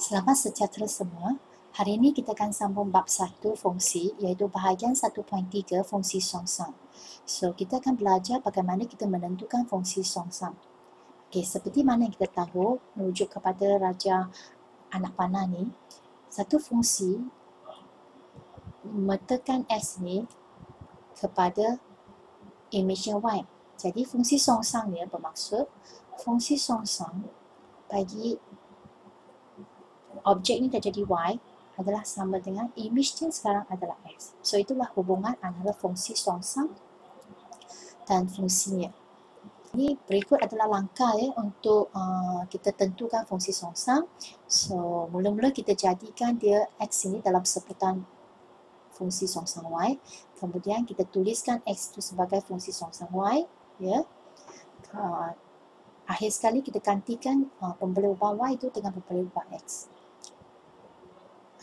Selamat sejahtera semua. Hari ini kita akan sambung bab 1 fungsi iaitu bahagian 1.3 fungsi songsang. So, kita akan belajar bagaimana kita menentukan fungsi songsang. Okey, seperti mana yang kita tahu, merujuk kepada raja anak panah ni, satu fungsi metekan X ni kepada image Y. Jadi, fungsi songsang ni bermaksud fungsi songsang bagi objek ni dah jadi Y adalah sama dengan image dia sekarang adalah X. So, itulah hubungan antara fungsi songsang dan fungsinya. Ini berikut adalah langkah untuk kita tentukan fungsi songsang. So, mula-mula kita jadikan dia X ini dalam sebutan fungsi songsang Y. Kemudian kita tuliskan X itu sebagai fungsi songsang Y. Ya. Akhir sekali kita gantikan pemboleh ubah Y itu dengan pemboleh ubah X.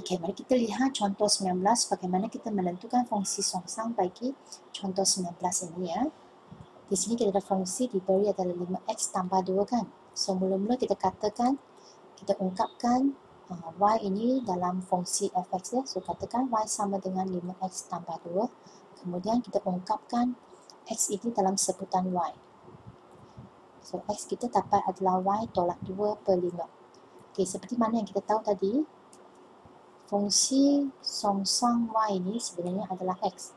Okey, mari kita lihat contoh 19 bagaimana kita menentukan fungsi songsang bagi contoh 19 ini ya. Di sini kita ada fungsi diberi adalah 5x tambah 2 kan. So mula-mula kita katakan, kita ungkapkan y ini dalam fungsi fx ya. So katakan y sama dengan 5x tambah 2. Kemudian kita ungkapkan x ini dalam sebutan y. So x kita dapat adalah y tolak 2 per 5. Okey, seperti mana yang kita tahu tadi, fungsi songsang y ini sebenarnya adalah x.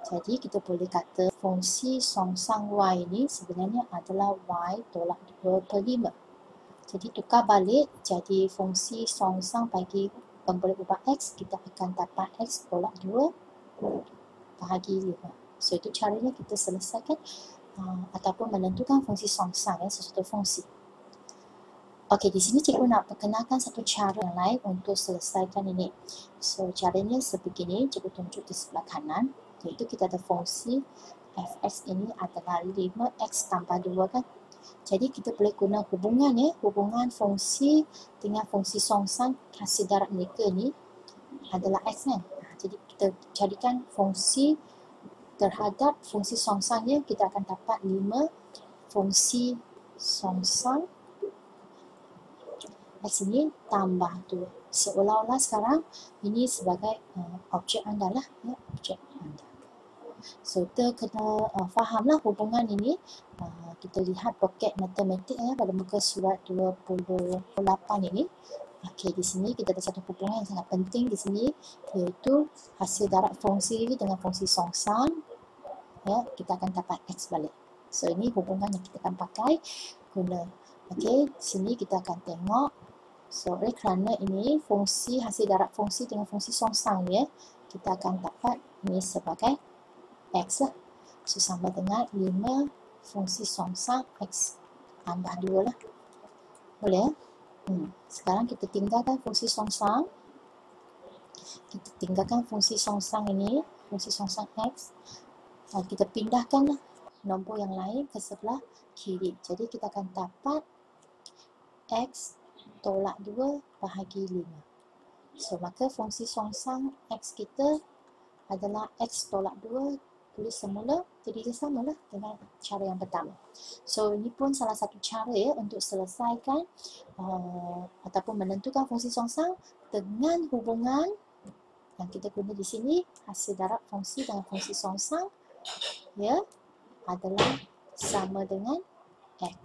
Jadi kita boleh kata fungsi songsang y ini sebenarnya adalah y tolak 2 per 5. Jadi tukar balik jadi fungsi songsang bagi pemboleh ubah x, kita akan dapat x tolak 2 bahagi 5. So itu caranya kita selesaikan ataupun menentukan fungsi songsang ya, sesuatu fungsi. Okey, di sini cikgu nak perkenalkan satu cara yang lain untuk selesaikan ini. So, caranya sebegini, cikgu tunjuk di sebelah kanan, iaitu kita ada fungsi fx ini adalah 5x tambah 2 kan. Jadi kita boleh guna hubungan ya, hubungan fungsi dengan fungsi songsang hasil darab mereka ni adalah x kan. Jadi kita jadikan fungsi terhadap fungsi songsangnya, kita akan dapat 5 fungsi songsang X ini tambah 2. Seolah-olah sekarang ini sebagai objek anda lah ya, objek anda. So kita kena fahamlah hubungan ini. Kita lihat poket matematik ya pada muka surat 28 ini. Okey, di sini kita ada satu hubungan yang sangat penting di sini, iaitu hasil darab fungsi dengan fungsi songsang ya, kita akan dapat x balik. So ini hubungan yang kita akan pakai guna. Okey, sini kita akan tengok. So, oleh kerana ini fungsi hasil darab fungsi dengan fungsi songsang ya, kita akan dapat ini sebagai x lah. So, sama dengan 5 fungsi songsang x tambah 2 lah. Boleh ya? Sekarang kita tinggalkan fungsi songsang. Kita tinggalkan fungsi songsang ini, fungsi songsang x. Kita pindahkan nombor yang lain ke sebelah kiri. Jadi, kita akan dapat x tolak 2 bahagi 5. So, maka fungsi songsang x kita adalah x tolak 2, tulis semula, jadi dia samalah dengan cara yang pertama. So, ini pun salah satu cara ya untuk selesaikan ataupun menentukan fungsi songsang dengan hubungan yang kita guna di sini, hasil darab fungsi dengan fungsi songsang ya adalah sama dengan x.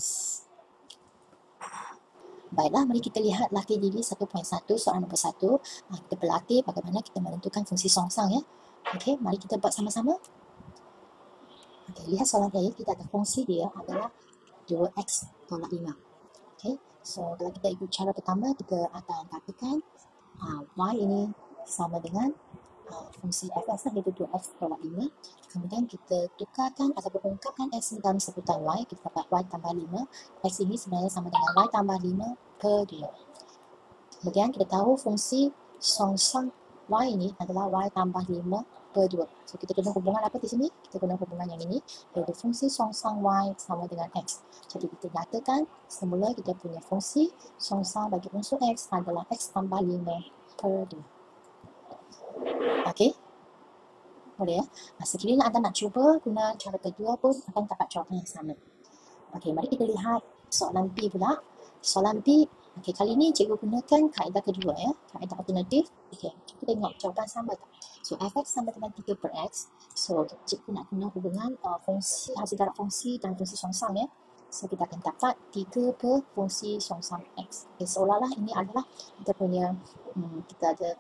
Baiklah, mari kita lihat latih diri 1.1 soalan nombor 1. Kita berlatih bagaimana kita menentukan fungsi songsang ya. Okey, mari kita buat sama-sama. Okey, lihat soalan ini, kita ada fungsi dia adalah 2x tolak 5. Okey, so kalau kita ikut cara pertama, kita akan katakan y ini sama dengan fungsi fx iaitu 2x tolak 5. Kemudian kita tukarkan ataupun ungkapkan x dalam sebutan y, kita dapat y tambah 5. X ini sebenarnya sama dengan y tambah 5 per 2. Kemudian kita tahu fungsi songsang y ini adalah y tambah 5 per 2. So kita guna hubungan apa di sini? Kita guna hubungan yang ini, iaitu fungsi songsang y sama dengan x. Jadi kita nyatakan semula kita punya fungsi songsang bagi unsur x adalah x tambah 5 per 2. Okey, boleh ya. Sekiranya anda nak cuba guna cara kedua pun akan dapat jawapan yang sama. Okey, mari kita lihat soalan B pula. Soalan B Okey, kali ni cikgu gunakan kaedah kedua ya, kaedah alternatif. Okey, kita tengok jawapan sama tak. So, fx sama dengan 3 per x. So, cikgu nak guna hubungan fungsi, hasil darab fungsi dan fungsi songsam ya. So, kita akan dapat 3 per fungsi songsam x. Okay, seolah-olah ini adalah kita punya,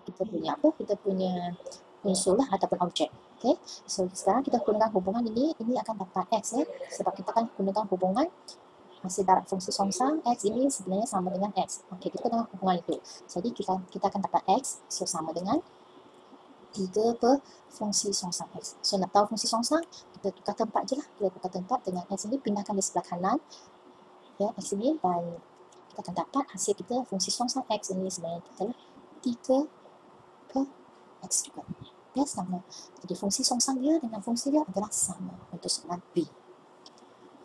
kita punya unsur lah ataupun objek. Okay, so sekarang kita gunakan hubungan ini akan dapat x ya. Sebab kita akan gunakan hubungan hasil darab fungsi songsam x ini sebenarnya sama dengan x. Okey, kita tengok hubungan itu. Jadi kita akan dapat x so sama dengan 3 per fungsi songsam x. So nak tahu fungsi songsam, kita tukar tempat je lah. Kita tukar tempat dengan x ini, pindahkan di sebelah kanan ya x ini, dan kita akan dapat hasil kita fungsi songsam x ini sebenarnya adalah 3 per x juga. Ya, sama. Jadi fungsi songsam dia dengan fungsi dia adalah sama untuk soalan B.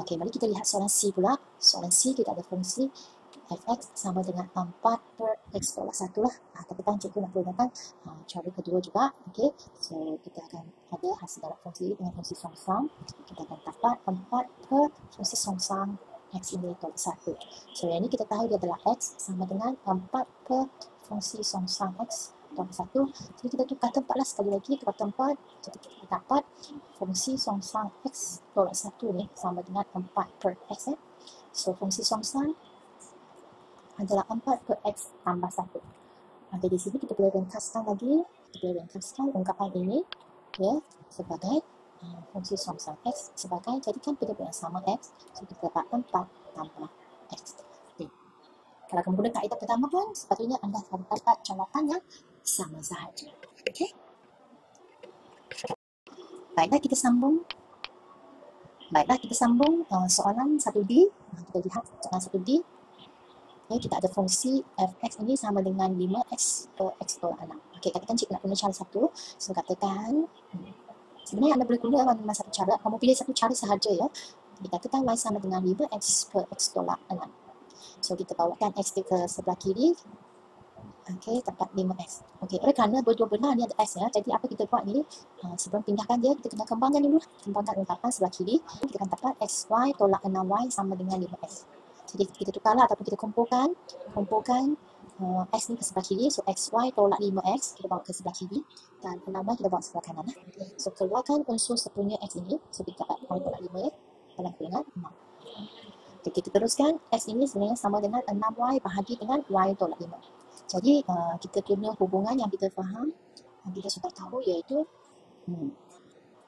Okey, mari kita lihat soalan C pula. Soalan C kita ada fungsi fx sama dengan 4 per x tolak 1 lah. Tapi kan cikgu nak gunakan cara kedua juga. Okey, so kita akan ada hasil darab fungsi dengan fungsi songsam. Kita akan dapat 4 per fungsi songsam x ini tolak 1. So yang ini kita tahu dia adalah x sama dengan 4 per fungsi songsam x tolak 1. Jadi kita tukar tempat lah sekali lagi, tukar tempat. Jadi kita dapat fungsi songsam x tolak 1 ni sama dengan 4 per x ya. So fungsi songsam adalah 4 per x tambah 1. Okey, di sini kita boleh ringkaskan lagi, kita boleh ringkaskan ungkapan ini ya sebagai fungsi songsam x sebagai jadikan variabel yang sama x. So kita dapat 4 tambah x. Okay. Kalau kamu guna kaedah pertama pun sepatutnya anda akan dapat jawapan yang sama sahaja. Okey. Baiklah, kita sambung. Soalan 1D. Kita lihat soalan 1D. Okay, kita ada fungsi fx ini sama dengan 5x per x tolak 6. Okey, katakan cikgu nak guna cara satu. So, katakan, sebenarnya anda boleh guna mana satu cara. Kamu pilih satu cara sahaja ya. Kita katakan y sama dengan 5x per x tolak 6. So, kita bawakan x ke sebelah kiri. Okey, dapat 5x. Okey, oleh kerana dua-dua benar ni ada x ya. Jadi apa kita buat ni, sebelum pindahkan dia, kita kena kembangkan dulu. Kembangkan ungkapan sebelah kiri. Kita akan dapat xy tolak 6y sama dengan 5x. Jadi kita tukarlah ataupun kita kumpulkan x ni ke sebelah kiri. So xy tolak 5x kita bawa ke sebelah kiri dan 6y kita bawa ke sebelah kanan. So keluarkan unsur sepunya x ini. So kita dapat y tolak 5 ya. Dalam kurungan 6. Okay, kita teruskan x ini sebenarnya sama dengan 6y bahagi dengan y tolak 5. Jadi kita guna hubungan yang kita faham, yang kita sudah tahu, iaitu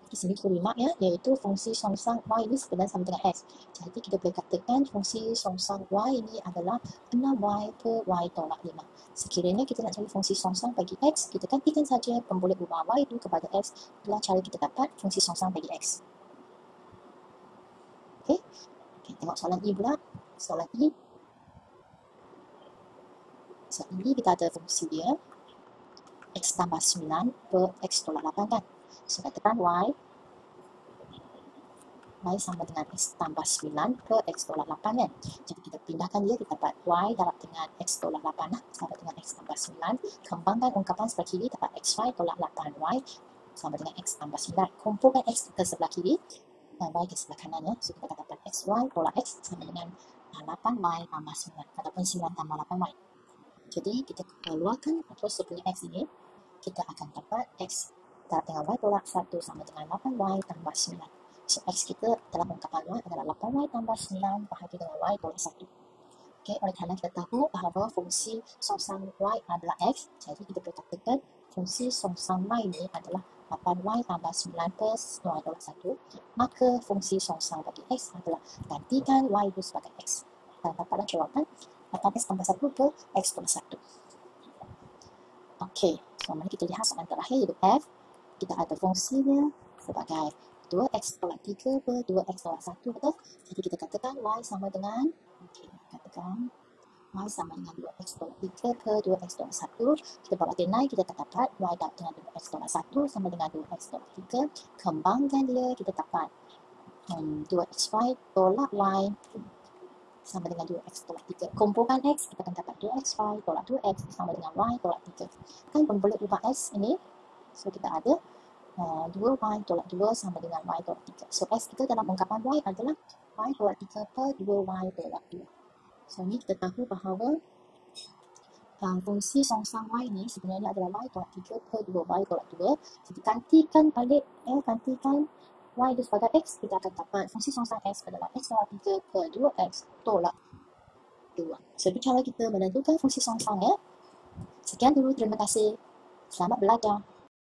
di sini kita remark ya, iaitu fungsi songsam y ini sebenarnya sama dengan x. Jadi kita boleh katakan fungsi songsam y ini adalah 6y per y tolak 5. Sekiranya kita nak cari fungsi songsam bagi x, kita gantikan saja pemboleh ubah y itu kepada x. Itulah cara kita dapat fungsi songsam bagi x. Okey, tengok soalan E pula. Soalan E. So, ini kita ada fungsi dia x tambah 9 per x tolak 8 kan. So, katakan y sama dengan x tambah 9 per x tolak 8 kan. Jadi kita pindahkan dia, kita dapat y darab dengan x tolak 8 lah, sama dengan x tambah 9. Kembangkan ungkapan sebelah kiri, dapat xy tolak 8y sama dengan x tambah 9. Kumpulkan x ke sebelah kiri dan y ke sebelah kanan ya. So, kita dapat xy tolak x sama dengan 8y tambah 9 ataupun 9 tambah 8y. Jadi kita keluarkan terus sepunya x ini, kita akan dapat x darab dengan y tolak 1 sama dengan 8y tambah 9. So x kita dalam ungkapan y adalah 8y tambah 9 bahagi dengan y tolak 1. Okey, oleh kerana kita tahu bahawa fungsi songsam y adalah x, jadi kita boleh katakan fungsi songsam y ini adalah 8y tambah 9 plus y tolak 1. Maka fungsi songsam bagi x adalah gantikan y itu sebagai x. Dan dapatlah jawapan 8x tambah 1 per x tolak 1. Okey, so mari kita lihat soalan terakhir iaitu f. Kita ada fungsinya sebagai 2x tolak 3 per 2x tolak 1, betul? Jadi kita katakan y sama dengan, katakan y sama dengan 2x tolak 3 per 2x tolak 1. Kita bawa denai, kita dapat y dapat dengan 2x tolak 1 sama dengan 2x tolak 3. Kembangkan dia, kita dapat 2xy tolak y sama dengan 2x tolak 3. Kumpulkan x, kita akan dapat 2xy tolak 2x sama dengan y tolak 3. Kan boleh ubah x ini. So kita ada 2y tolak 2 sama dengan y tolak 3. So x kita dalam ungkapan y adalah y tolak 3 per 2y tolak 2. So ini kita tahu bahawa fungsi songsang Y ni sebenarnya adalah Y tolak 3 per 2 Y tolak 2. Jadi gantikan balik, gantikan Y itu sebagai X, kita akan dapat fungsi songsang X adalah X tolak 3 per 2 X tolak 2. So, itu cara kita menentukan fungsi songsang ya. Sekian dulu, terima kasih. Selamat belajar.